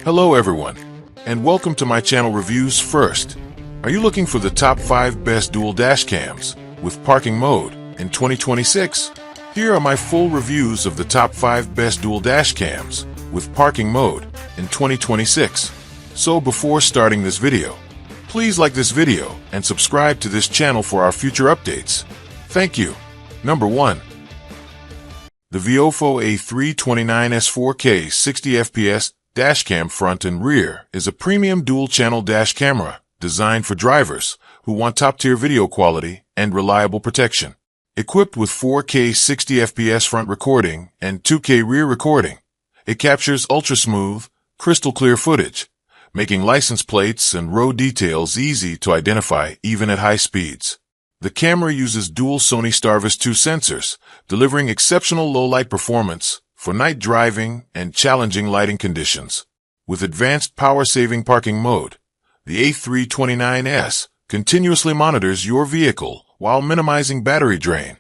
Hello everyone, and welcome to my channel Reviews First. Are you looking for the top 5 best dual dash cams with parking mode in 2026? Here are my full reviews of the top 5 best dual dash cams with parking mode in 2026. So before starting this video, please like this video and subscribe to this channel for our future updates. Thank you. Number 1. The Viofo A329S 4K 60fps dashcam front and rear is a premium dual-channel dash camera designed for drivers who want top-tier video quality and reliable protection. Equipped with 4K 60fps front recording and 2K rear recording, it captures ultra-smooth, crystal-clear footage, making license plates and road details easy to identify even at high speeds. The camera uses dual Sony STARVIS 2 sensors, delivering exceptional low-light performance for night driving and challenging lighting conditions. With advanced power-saving parking mode, the A329S continuously monitors your vehicle while minimizing battery drain,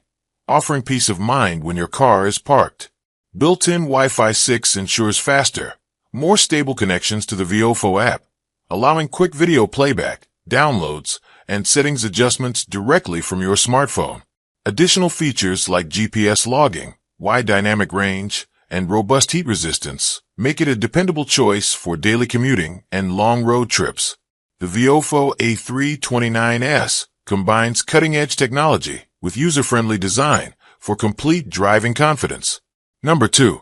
offering peace of mind when your car is parked. Built-in Wi-Fi 6 ensures faster, more stable connections to the Viofo app, allowing quick video playback, downloads, and settings adjustments directly from your smartphone. Additional features like GPS logging, wide dynamic range, and robust heat resistance make it a dependable choice for daily commuting and long road trips. The Viofo A329S combines cutting-edge technology with user-friendly design for complete driving confidence. Number 2.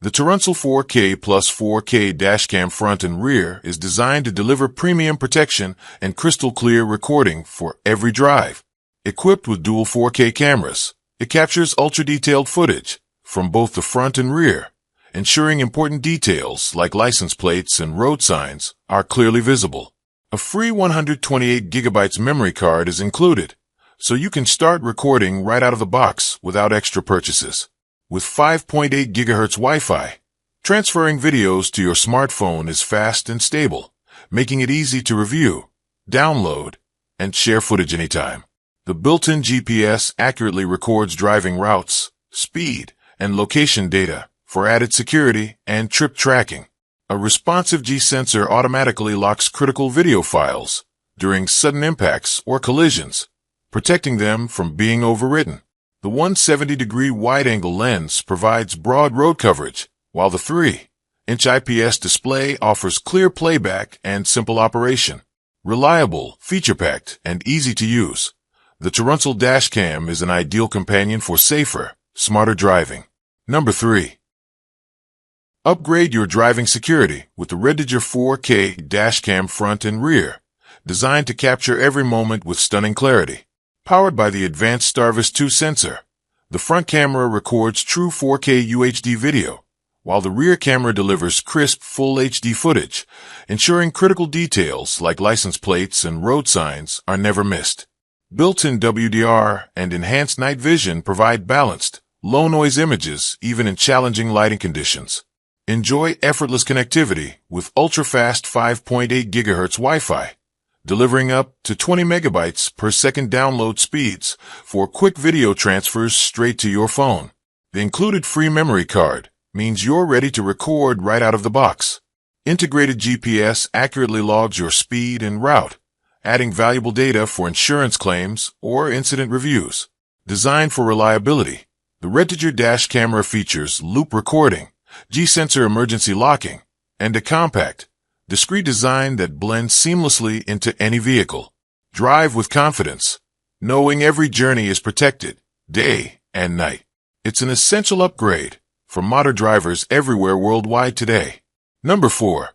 The Torrential 4K plus 4K dashcam front and rear is designed to deliver premium protection and crystal-clear recording for every drive. Equipped with dual 4K cameras, it captures ultra-detailed footage from both the front and rear, ensuring important details like license plates and road signs are clearly visible. A free 128GB memory card is included, so you can start recording right out of the box without extra purchases. With 5.8 GHz Wi-Fi, transferring videos to your smartphone is fast and stable, making it easy to review, download, and share footage anytime. The built-in GPS accurately records driving routes, speed, and location data for added security and trip tracking. A responsive G-sensor automatically locks critical video files during sudden impacts or collisions, protecting them from being overwritten. The 170-degree wide-angle lens provides broad road coverage, while the 3-inch IPS display offers clear playback and simple operation. Reliable, feature-packed, and easy to use, the Torrential dashcam is an ideal companion for safer, smarter driving. Number 3. Upgrade your driving security with the Redditor 4K dashcam front and rear, designed to capture every moment with stunning clarity. Powered by the advanced STARVIS 2 sensor, the front camera records true 4K UHD video, while the rear camera delivers crisp Full HD footage, ensuring critical details like license plates and road signs are never missed. Built-in WDR and enhanced night vision provide balanced, low-noise images even in challenging lighting conditions. Enjoy effortless connectivity with ultra-fast 5.8 GHz Wi-Fi, delivering up to 20 megabytes per second download speeds for quick video transfers straight to your phone. The included free memory card means you're ready to record right out of the box. Integrated GPS accurately logs your speed and route, adding valuable data for insurance claims or incident reviews. Designed for reliability, the Redditor dash camera features loop recording, G-sensor emergency locking, and a compact, discreet design that blends seamlessly into any vehicle. Drive with confidence, knowing every journey is protected, day and night. It's an essential upgrade for modern drivers everywhere worldwide today. Number 4.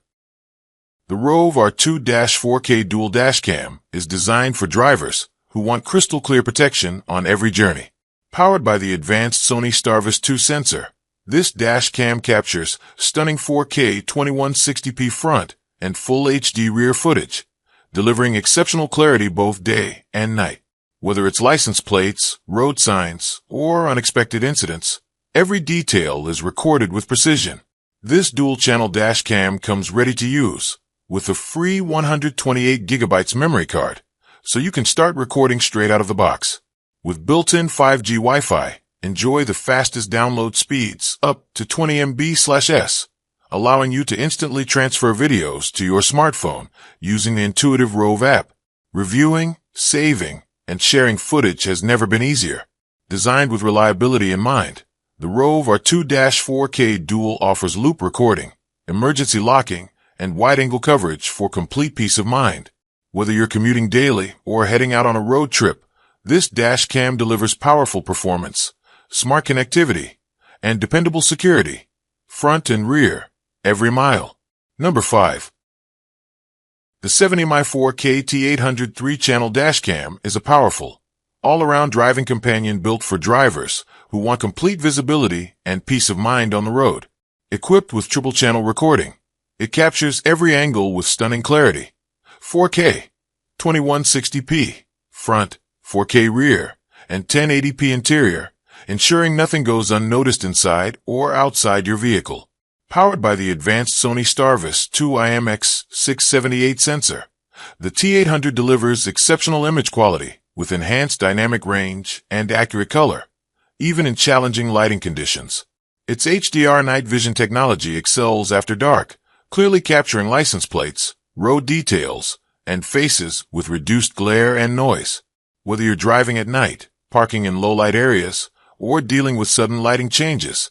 The Rove R2-4K Dual Dashcam is designed for drivers who want crystal clear protection on every journey. Powered by the advanced Sony STARVIS 2 sensor, this dash cam captures stunning 4K 2160p front and Full HD rear footage, delivering exceptional clarity both day and night. Whether it's license plates, road signs, or unexpected incidents, every detail is recorded with precision. This dual-channel dash cam comes ready to use with a free 128GB memory card, so you can start recording straight out of the box. With built-in 5G Wi-Fi, enjoy the fastest download speeds up to 20 MB/s, allowing you to instantly transfer videos to your smartphone using the intuitive Rove app. Reviewing, saving, and sharing footage has never been easier. Designed with reliability in mind, the Rove R2-4K Dual offers loop recording, emergency locking, and wide-angle coverage for complete peace of mind. Whether you're commuting daily or heading out on a road trip, this dash cam delivers powerful performance, smart connectivity, and dependable security, front and rear, every mile. Number 5. The 70x4K T800 3-channel dashcam is a powerful, all-around driving companion built for drivers who want complete visibility and peace of mind on the road. Equipped with triple-channel recording, it captures every angle with stunning clarity. 4K, 2160p, front, 4K rear, and 1080p interior, ensuring nothing goes unnoticed inside or outside your vehicle. Powered by the advanced Sony STARVIS 2IMX678 sensor, the T800 delivers exceptional image quality with enhanced dynamic range and accurate color, even in challenging lighting conditions. Its HDR night vision technology excels after dark, clearly capturing license plates, road details, and faces with reduced glare and noise. Whether you're driving at night, parking in low-light areas, or dealing with sudden lighting changes,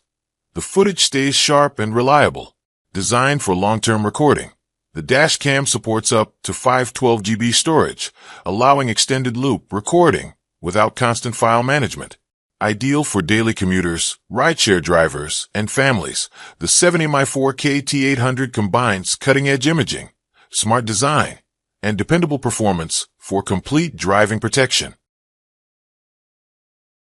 the footage stays sharp and reliable. Designed for long-term recording, the dash cam supports up to 512 GB storage, allowing extended loop recording without constant file management. Ideal for daily commuters, rideshare drivers, and families, the 70x4K T800 combines cutting-edge imaging, smart design, and dependable performance for complete driving protection.